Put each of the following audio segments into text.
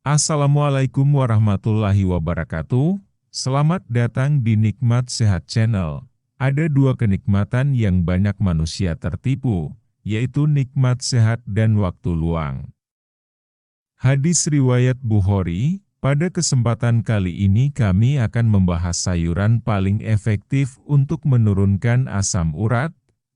Assalamualaikum warahmatullahi wabarakatuh. Selamat datang di Nikmat Sehat Channel. Ada dua kenikmatan yang banyak manusia tertipu, yaitu nikmat sehat dan waktu luang. Hadis riwayat Bukhari. Pada kesempatan kali ini kami akan membahas sayuran paling efektif untuk menurunkan asam urat.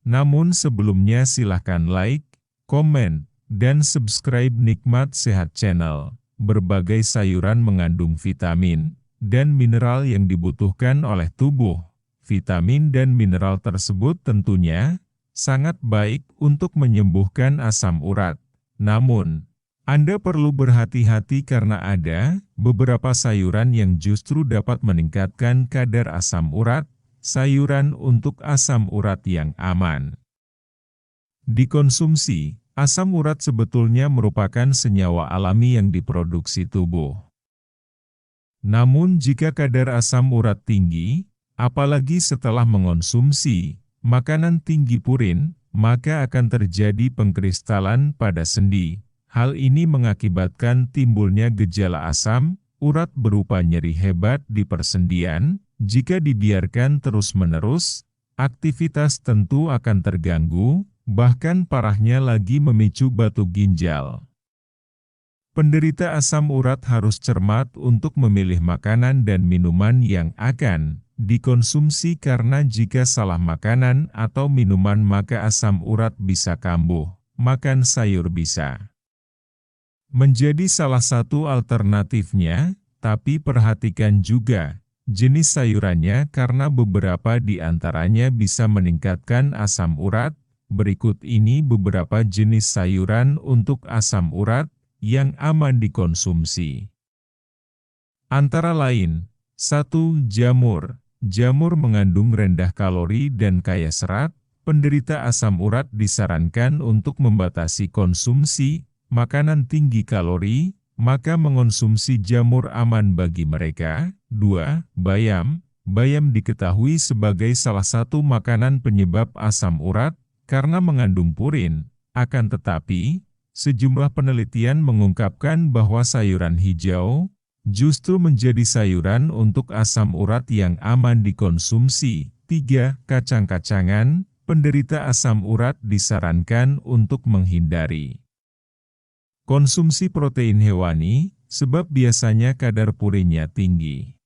Namun sebelumnya silahkan like, komen, dan subscribe Nikmat Sehat Channel. Berbagai sayuran mengandung vitamin dan mineral yang dibutuhkan oleh tubuh. Vitamin dan mineral tersebut tentunya sangat baik untuk menyembuhkan asam urat. Namun, Anda perlu berhati-hati karena ada beberapa sayuran yang justru dapat meningkatkan kadar asam urat. Sayuran untuk asam urat yang aman dikonsumsi. Asam urat sebetulnya merupakan senyawa alami yang diproduksi tubuh. Namun jika kadar asam urat tinggi, apalagi setelah mengonsumsi makanan tinggi purin, maka akan terjadi pengkristalan pada sendi. Hal ini mengakibatkan timbulnya gejala asam urat berupa nyeri hebat di persendian. Jika dibiarkan terus-menerus, aktivitas tentu akan terganggu. Bahkan parahnya lagi memicu batu ginjal. Penderita asam urat harus cermat untuk memilih makanan dan minuman yang akan dikonsumsi karena jika salah makanan atau minuman maka asam urat bisa kambuh. Makan sayur bisa menjadi salah satu alternatifnya, tapi perhatikan juga jenis sayurannya karena beberapa di antaranya bisa meningkatkan asam urat. Berikut ini beberapa jenis sayuran untuk asam urat yang aman dikonsumsi. Antara lain, 1. Jamur. Jamur mengandung rendah kalori dan kaya serat. Penderita asam urat disarankan untuk membatasi konsumsi makanan tinggi kalori, maka mengonsumsi jamur aman bagi mereka. 2. Bayam. Bayam diketahui sebagai salah satu makanan penyebab asam urat, karena mengandung purin. Akan tetapi, sejumlah penelitian mengungkapkan bahwa sayuran hijau justru menjadi sayuran untuk asam urat yang aman dikonsumsi. 3. Kacang-kacangan. Penderita asam urat disarankan untuk menghindari konsumsi protein hewani, sebab biasanya kadar purinnya tinggi.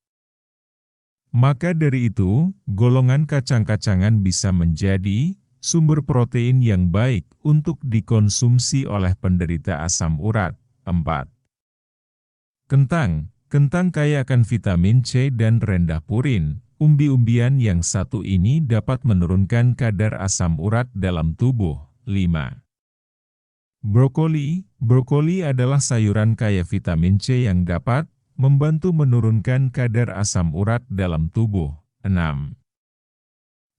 Maka dari itu, golongan kacang-kacangan bisa menjadi sumber protein yang baik untuk dikonsumsi oleh penderita asam urat. 4. Kentang. Kentang kaya akan vitamin C dan rendah purin. Umbi-umbian yang satu ini dapat menurunkan kadar asam urat dalam tubuh. 5. Brokoli. Brokoli adalah sayuran kaya vitamin C yang dapat membantu menurunkan kadar asam urat dalam tubuh. 6.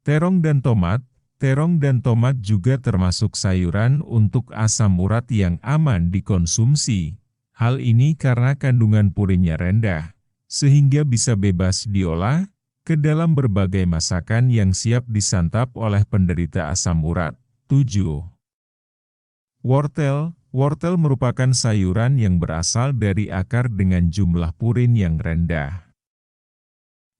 Terong dan tomat. Terong dan tomat juga termasuk sayuran untuk asam urat yang aman dikonsumsi. Hal ini karena kandungan purinnya rendah, sehingga bisa bebas diolah ke dalam berbagai masakan yang siap disantap oleh penderita asam urat. 7. Wortel. Wortel merupakan sayuran yang berasal dari akar dengan jumlah purin yang rendah.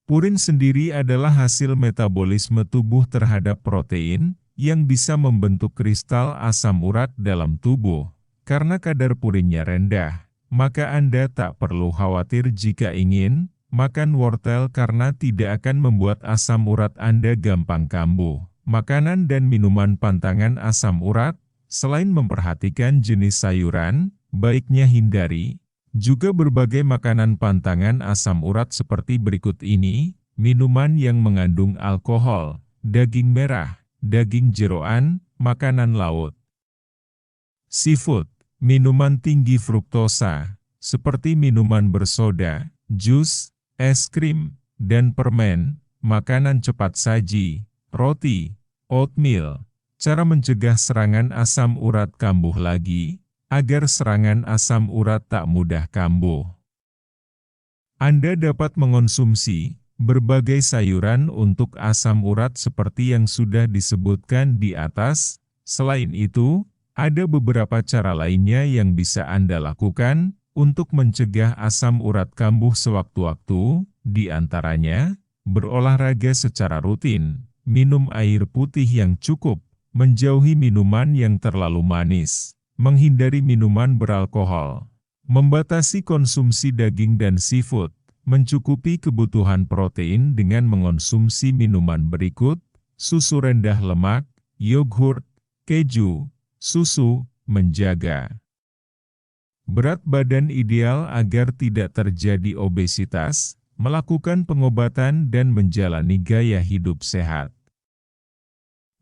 Purin sendiri adalah hasil metabolisme tubuh terhadap protein yang bisa membentuk kristal asam urat dalam tubuh. Karena kadar purinnya rendah, maka Anda tak perlu khawatir jika ingin makan wortel karena tidak akan membuat asam urat Anda gampang kambuh. Makanan dan minuman pantangan asam urat, selain memperhatikan jenis sayuran, baiknya hindari juga berbagai makanan pantangan asam urat seperti berikut ini. Minuman yang mengandung alkohol, daging merah, daging jeroan, makanan laut. Seafood. Minuman tinggi fruktosa, seperti minuman bersoda, jus, es krim, dan permen. Makanan cepat saji, roti, oatmeal. Cara mencegah serangan asam urat kambuh lagi, agar serangan asam urat tak mudah kambuh. Anda dapat mengonsumsi berbagai sayuran untuk asam urat seperti yang sudah disebutkan di atas. Selain itu, ada beberapa cara lainnya yang bisa Anda lakukan untuk mencegah asam urat kambuh sewaktu-waktu, di antaranya, berolahraga secara rutin, minum air putih yang cukup, menjauhi minuman yang terlalu manis, menghindari minuman beralkohol, membatasi konsumsi daging dan seafood, mencukupi kebutuhan protein dengan mengonsumsi minuman berikut: susu rendah lemak, yogurt, keju, susu, menjaga berat badan ideal agar tidak terjadi obesitas, melakukan pengobatan dan menjalani gaya hidup sehat.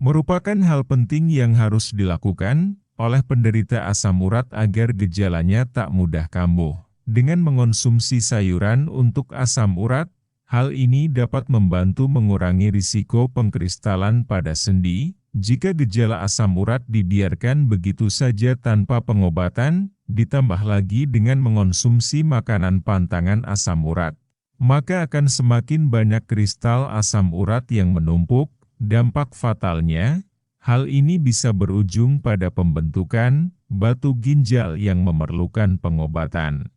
Merupakan hal penting yang harus dilakukan oleh penderita asam urat agar gejalanya tak mudah kambuh. Dengan mengonsumsi sayuran untuk asam urat, hal ini dapat membantu mengurangi risiko pengkristalan pada sendi. Jika gejala asam urat dibiarkan begitu saja tanpa pengobatan, ditambah lagi dengan mengonsumsi makanan pantangan asam urat, maka akan semakin banyak kristal asam urat yang menumpuk. Dampak fatalnya, hal ini bisa berujung pada pembentukan batu ginjal yang memerlukan pengobatan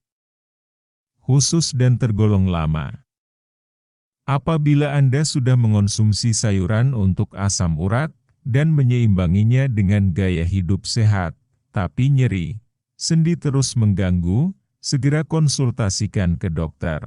khusus dan tergolong lama. Apabila Anda sudah mengonsumsi sayuran untuk asam urat dan menyeimbanginya dengan gaya hidup sehat, tapi nyeri sendi terus mengganggu, segera konsultasikan ke dokter.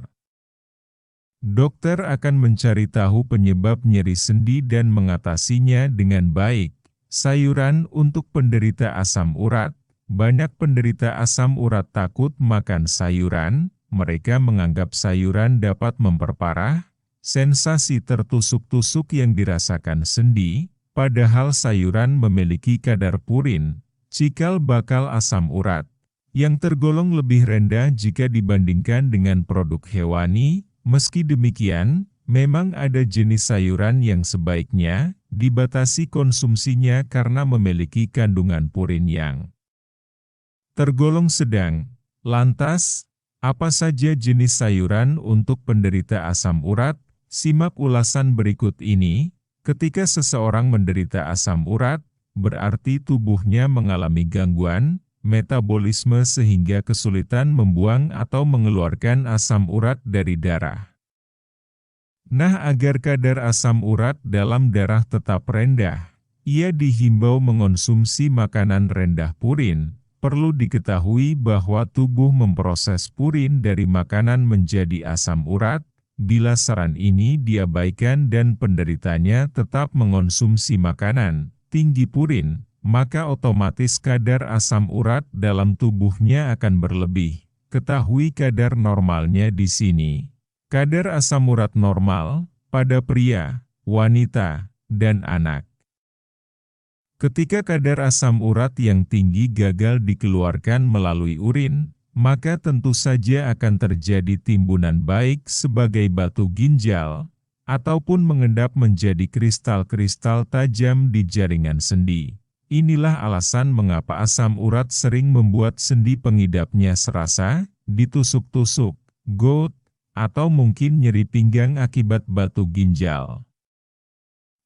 Dokter akan mencari tahu penyebab nyeri sendi dan mengatasinya dengan baik. Sayuran untuk penderita asam urat. Banyak penderita asam urat takut makan sayuran. Mereka menganggap sayuran dapat memperparah sensasi tertusuk-tusuk yang dirasakan sendi, padahal sayuran memiliki kadar purin, cikal bakal asam urat, yang tergolong lebih rendah jika dibandingkan dengan produk hewani. Meski demikian, memang ada jenis sayuran yang sebaiknya dibatasi konsumsinya karena memiliki kandungan purin yang tergolong sedang. Lantas, apa saja jenis sayuran untuk penderita asam urat? Simak ulasan berikut ini. Ketika seseorang menderita asam urat, berarti tubuhnya mengalami gangguan metabolisme sehingga kesulitan membuang atau mengeluarkan asam urat dari darah. Nah, agar kadar asam urat dalam darah tetap rendah, ia dihimbau mengonsumsi makanan rendah purin. Perlu diketahui bahwa tubuh memproses purin dari makanan menjadi asam urat. Bila saran ini diabaikan dan penderitanya tetap mengonsumsi makanan tinggi purin, maka otomatis kadar asam urat dalam tubuhnya akan berlebih. Ketahui kadar normalnya di sini. Kadar asam urat normal pada pria, wanita, dan anak. Ketika kadar asam urat yang tinggi gagal dikeluarkan melalui urin, maka tentu saja akan terjadi timbunan baik sebagai batu ginjal, ataupun mengendap menjadi kristal-kristal tajam di jaringan sendi. Inilah alasan mengapa asam urat sering membuat sendi pengidapnya serasa ditusuk-tusuk, gout, atau mungkin nyeri pinggang akibat batu ginjal.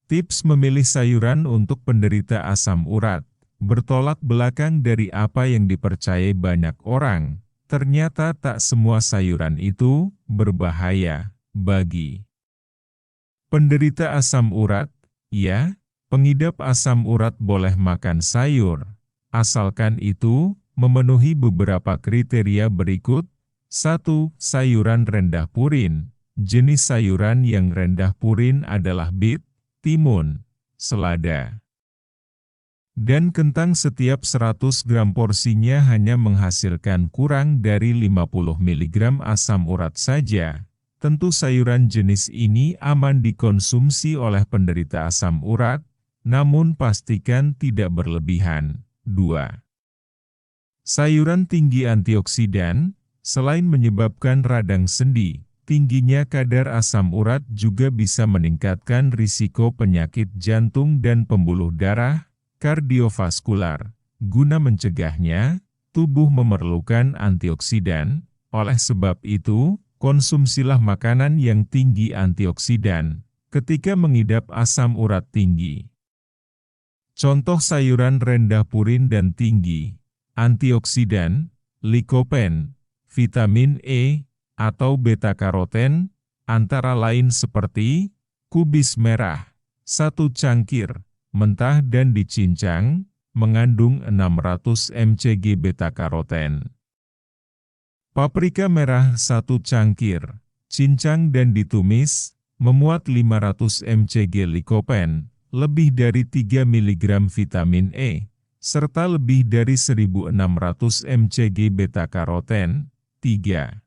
Tips memilih sayuran untuk penderita asam urat. Bertolak belakang dari apa yang dipercayai banyak orang, ternyata tak semua sayuran itu berbahaya bagi penderita asam urat. Ya, pengidap asam urat boleh makan sayur, asalkan itu memenuhi beberapa kriteria berikut. 1. Sayuran rendah purin. Jenis sayuran yang rendah purin adalah bit, timun, selada, dan kentang. Setiap 100 gram porsinya hanya menghasilkan kurang dari 50 mg asam urat saja. Tentu sayuran jenis ini aman dikonsumsi oleh penderita asam urat, namun pastikan tidak berlebihan. 2. Sayuran tinggi antioksidan. Selain menyebabkan radang sendi, tingginya kadar asam urat juga bisa meningkatkan risiko penyakit jantung dan pembuluh darah, kardiovaskular. Guna mencegahnya, tubuh memerlukan antioksidan. Oleh sebab itu, konsumsilah makanan yang tinggi antioksidan ketika mengidap asam urat tinggi. Contoh sayuran rendah purin dan tinggi antioksidan: likopen, vitamin E, atau beta-karoten, antara lain seperti kubis merah, 1 cangkir, mentah dan dicincang, mengandung 600 mcg beta-karoten. Paprika merah 1 cangkir, cincang dan ditumis, memuat 500 mcg likopen, lebih dari 3 mg vitamin E, serta lebih dari 1600 mcg beta-karoten. 3.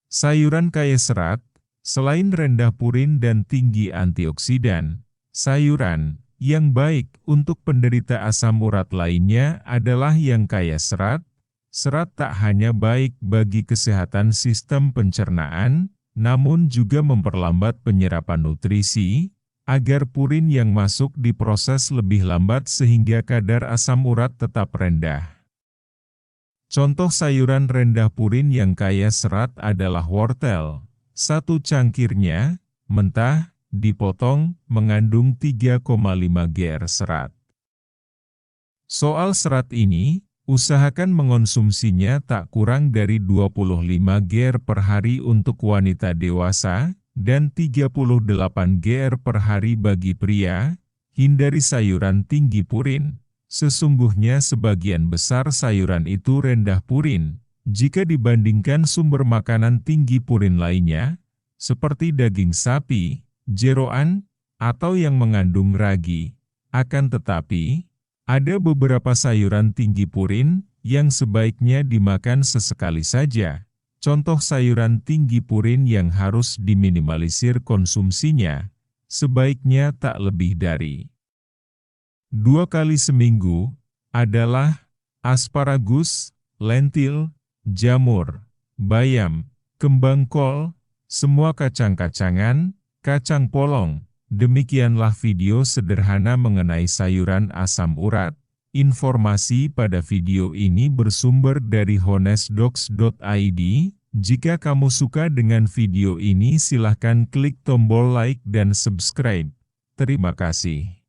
Sayuran kaya serat, selain rendah purin dan tinggi antioksidan, sayuran yang baik untuk penderita asam urat lainnya adalah yang kaya serat. Serat tak hanya baik bagi kesehatan sistem pencernaan, namun juga memperlambat penyerapan nutrisi, agar purin yang masuk diproses lebih lambat sehingga kadar asam urat tetap rendah. Contoh sayuran rendah purin yang kaya serat adalah wortel. 1 cangkirnya, mentah, dipotong, mengandung 3,5 gr serat. Soal serat ini, usahakan mengonsumsinya tak kurang dari 25 gr per hari untuk wanita dewasa, dan 38 gr per hari bagi pria. Hindari sayuran tinggi purin. Sesungguhnya sebagian besar sayuran itu rendah purin, jika dibandingkan sumber makanan tinggi purin lainnya, seperti daging sapi, jeroan, atau yang mengandung ragi. Akan tetapi, ada beberapa sayuran tinggi purin yang sebaiknya dimakan sesekali saja. Contoh sayuran tinggi purin yang harus diminimalisir konsumsinya, sebaiknya tak lebih dari 2 kali seminggu, adalah asparagus, lentil, jamur, bayam, kembang kol, semua kacang-kacangan, kacang polong. Demikianlah video sederhana mengenai sayuran asam urat. Informasi pada video ini bersumber dari honestdocs.id. Jika kamu suka dengan video ini silahkan klik tombol like dan subscribe. Terima kasih.